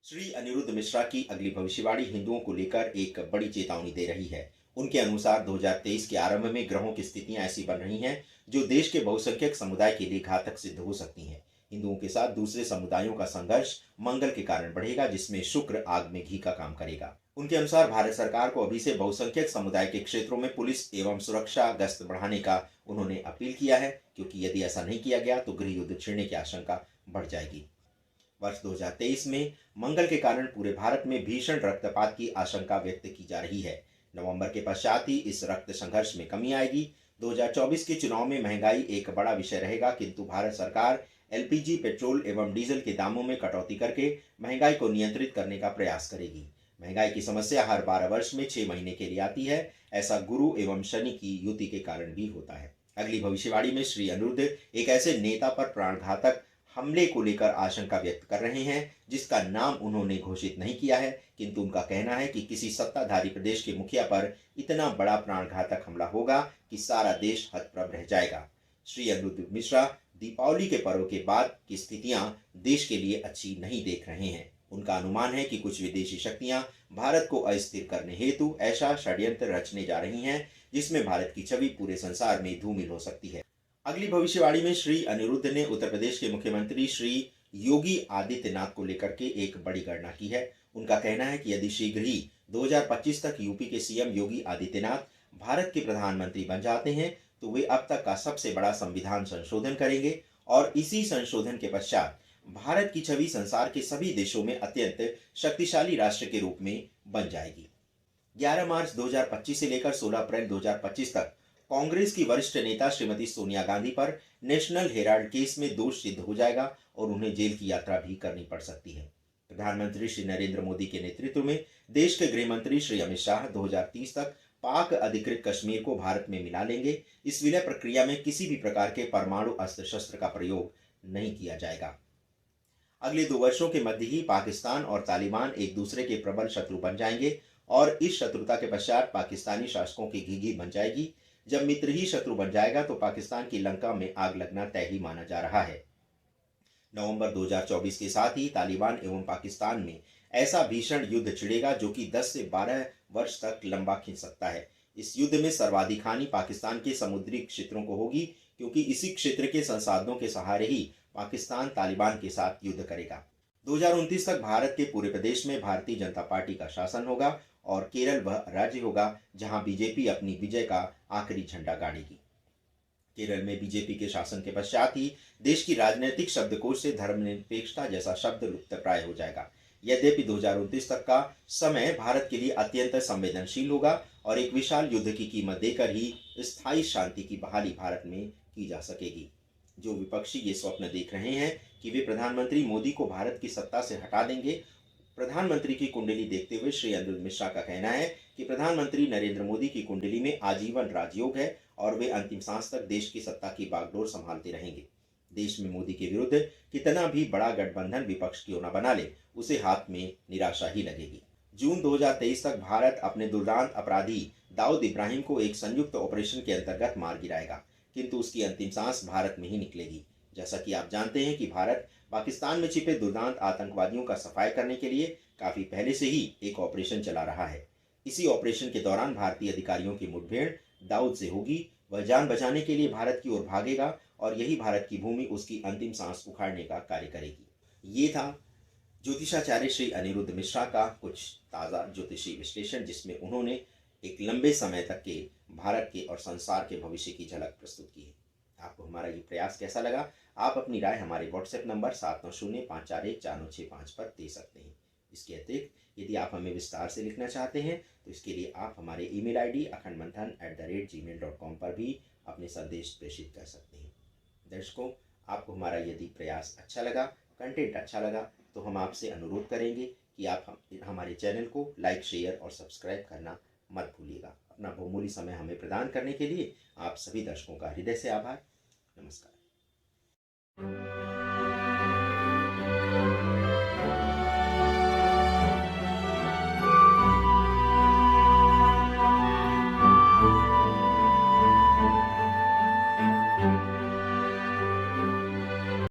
श्री अनिरुद्ध मिश्रा की अगली भविष्यवाणी हिंदुओं को लेकर एक बड़ी चेतावनी दे रही है। उनके अनुसार 2023 के आरंभ में ग्रहों की स्थितियां ऐसी बन रही हैं जो देश के बहुसंख्यक समुदाय के लिए घातक सिद्ध हो सकती हैं। हिंदुओं के साथ दूसरे समुदायों का संघर्ष मंगल के कारण बढ़ेगा, जिसमें शुक्र आग में घी का काम करेगा। उनके अनुसार भारत सरकार को अभी से बहुसंख्यक समुदाय के क्षेत्रों में पुलिस एवं सुरक्षा गश्त बढ़ाने का उन्होंने अपील किया है, क्योंकि यदि ऐसा नहीं किया गया तो गृह युद्ध छिड़ने की आशंका बढ़ जाएगी। वर्ष 2023 में मंगल के कारण पूरे भारत में भीषण रक्तपात की आशंका व्यक्त की जा रही है। नवंबर के पश्चात ही इस रक्त संघर्ष में कमी आएगी। 2024 के चुनाव में महंगाई एक बड़ा विषय रहेगा, किंतु भारत सरकार एलपीजी, पेट्रोल एवं डीजल के दामों में कटौती करके महंगाई को नियंत्रित करने का प्रयास करेगी। महंगाई की समस्या हर 12 वर्ष में 6 महीने के लिए आती है। ऐसा गुरु एवं शनि की युति के कारण भी होता है। अगली भविष्यवाणी में श्री अनिरुद्ध एक ऐसे नेता पर प्राणघातक हमले को लेकर आशंका व्यक्त कर रहे हैं, जिसका नाम उन्होंने घोषित नहीं किया है, किंतु उनका कहना है कि किसी सत्ताधारी प्रदेश के मुखिया पर इतना बड़ा प्राणघातक हमला होगा कि सारा देश हतप्रभ रह जाएगा। श्री अनिरुद्ध मिश्रा दीपावली के पर्व के बाद की स्थितियां देश के लिए अच्छी नहीं देख रहे हैं। उनका अनुमान है कि कुछ विदेशी शक्तियां भारत को अस्थिर करने हेतु ऐसा षड्यंत्र रचने जा रही हैं, जिसमें भारत की छवि पूरे संसार में धूमिल हो सकती है। अगली भविष्यवाणी में श्री अनिरुद्ध ने उत्तर प्रदेश के मुख्यमंत्री श्री योगी आदित्यनाथ को लेकर के एक बड़ी गणना की है। उनका कहना है कि यदि शीघ्र ही 2025 तक यूपी के सीएम योगी आदित्यनाथ भारत के प्रधानमंत्री बन जाते हैं तो वे अब तक का सबसे बड़ा संविधान संशोधन करेंगे और इसी संशोधन के पश्चात भारत की छवि संसार के सभी देशों में अत्यंत शक्तिशाली राष्ट्र के रूप में बन जाएगी। 11 मार्च 2025 से लेकर 16 अप्रैल 2025 तक कांग्रेस की वरिष्ठ नेता श्रीमती सोनिया गांधी पर नेशनल हेराल्ड केस में दोष सिद्ध हो जाएगा और उन्हें जेल की यात्रा भी करनी पड़ सकती है। प्रधानमंत्री श्री नरेंद्र मोदी के नेतृत्व में देश के गृह मंत्री श्री अमित शाह 2030 तक पाक अधिकृत कश्मीर को भारत में मिला लेंगे। इस विलय प्रक्रिया में किसी भी प्रकार के परमाणु अस्त्र शस्त्र का प्रयोग नहीं किया जाएगा। अगले 2 वर्षों के मध्य ही पाकिस्तान और तालिबान एक दूसरे के प्रबल शत्रु बन जाएंगे और इस शत्रुता के पश्चात पाकिस्तानी शासकों की घिघी बन जाएगी। जब मित्र ही शत्रु बन जाएगा तो पाकिस्तान की लंका में आग लगना तय ही माना जा रहा है। नवंबर 2024 के साथ ही तालिबान एवं पाकिस्तान में ऐसा भीषण युद्ध छिड़ेगा जो कि 10 से 12 वर्ष तक लंबा खिंच सकता है। इस युद्ध में सर्वाधिक हानि पाकिस्तान के समुद्री क्षेत्रों को होगी, क्योंकि इसी क्षेत्र के संसाधनों के सहारे ही पाकिस्तान तालिबान के साथ युद्ध करेगा। 2029 तक भारत के पूरे प्रदेश में भारतीय जनता पार्टी का शासन होगा और केरल वह राज्य होगा जहां बीजेपी अपनी विजय का आखिरी झंडा गाड़ेगी। केरल में बीजेपी के शासन के पश्चात ही देश की राजनीतिक शब्दकोश से धर्मनिरपेक्षता जैसा शब्द लुप्तप्राय हो जाएगा। यद्यपि 2029 तक का समय भारत के लिए अत्यंत संवेदनशील होगा और एक विशाल युद्ध की कीमत देकर ही स्थायी शांति की बहाली भारत में की जा सकेगी। जो विपक्षी ये स्वप्न देख रहे हैं कि वे प्रधानमंत्री मोदी को भारत की सत्ता से हटा देंगे, प्रधानमंत्री की कुंडली देखते हुए श्री अनिरुद्ध मिश्रा का कहना है कि प्रधानमंत्री नरेंद्र मोदी की कुंडली में आजीवन राजयोग है और वे अंतिम सांस तक देश की सत्ता की बागडोर संभालते रहेंगे। देश में मोदी के विरुद्ध कितना भी बड़ा गठबंधन विपक्ष क्यों न बना ले, उसे हाथ में निराशा ही लगेगी। जून 2023 तक भारत अपने दुर्दांत अपराधी दाऊद इब्राहिम को एक संयुक्त ऑपरेशन के अंतर्गत मार गिराएगा, किंतु उसकी अंतिम सांस भारत में ही निकलेगी। जैसा कि आप जानते हैं कि भारत पाकिस्तान में छिपे दुर्दांत आतंकवादियों का सफाया करने के लिए काफी पहले से ही एक ऑपरेशन चला रहा है। इसी ऑपरेशन के दौरान भारतीय अधिकारियों की मुठभेड़ दाऊद से होगी। वह जान बचाने के लिए भारत की ओर भागेगा और यही भारत की भूमि उसकी अंतिम सांस उखाड़ने का कार्य करेगी। ये था ज्योतिषाचार्य श्री अनिरुद्ध मिश्रा का कुछ ताज़ा ज्योतिषी विश्लेषण, जिसमें उन्होंने एक लंबे समय तक के भारत के और संसार के भविष्य की झलक प्रस्तुत की है। आपको हमारा ये प्रयास कैसा लगा? आप अपनी राय हमारे व्हाट्सएप नंबर 7905414965 पर दे सकते हैं। इसके अतिरिक्त यदि आप हमें विस्तार से लिखना चाहते हैं तो इसके लिए आप हमारे ईमेल आईडी akhandmanthan@gmail.com पर भी अपने संदेश प्रेषित कर सकते हैं। दर्शकों, आपको हमारा यदि प्रयास अच्छा लगा, कंटेंट अच्छा लगा, तो हम आपसे अनुरोध करेंगे कि आप हमारे चैनल को लाइक, शेयर और सब्सक्राइब करना मत भूलिएगा। अपना बहुमूल्य समय हमें प्रदान करने के लिए आप सभी दर्शकों का हृदय से आभार। नमस्कार।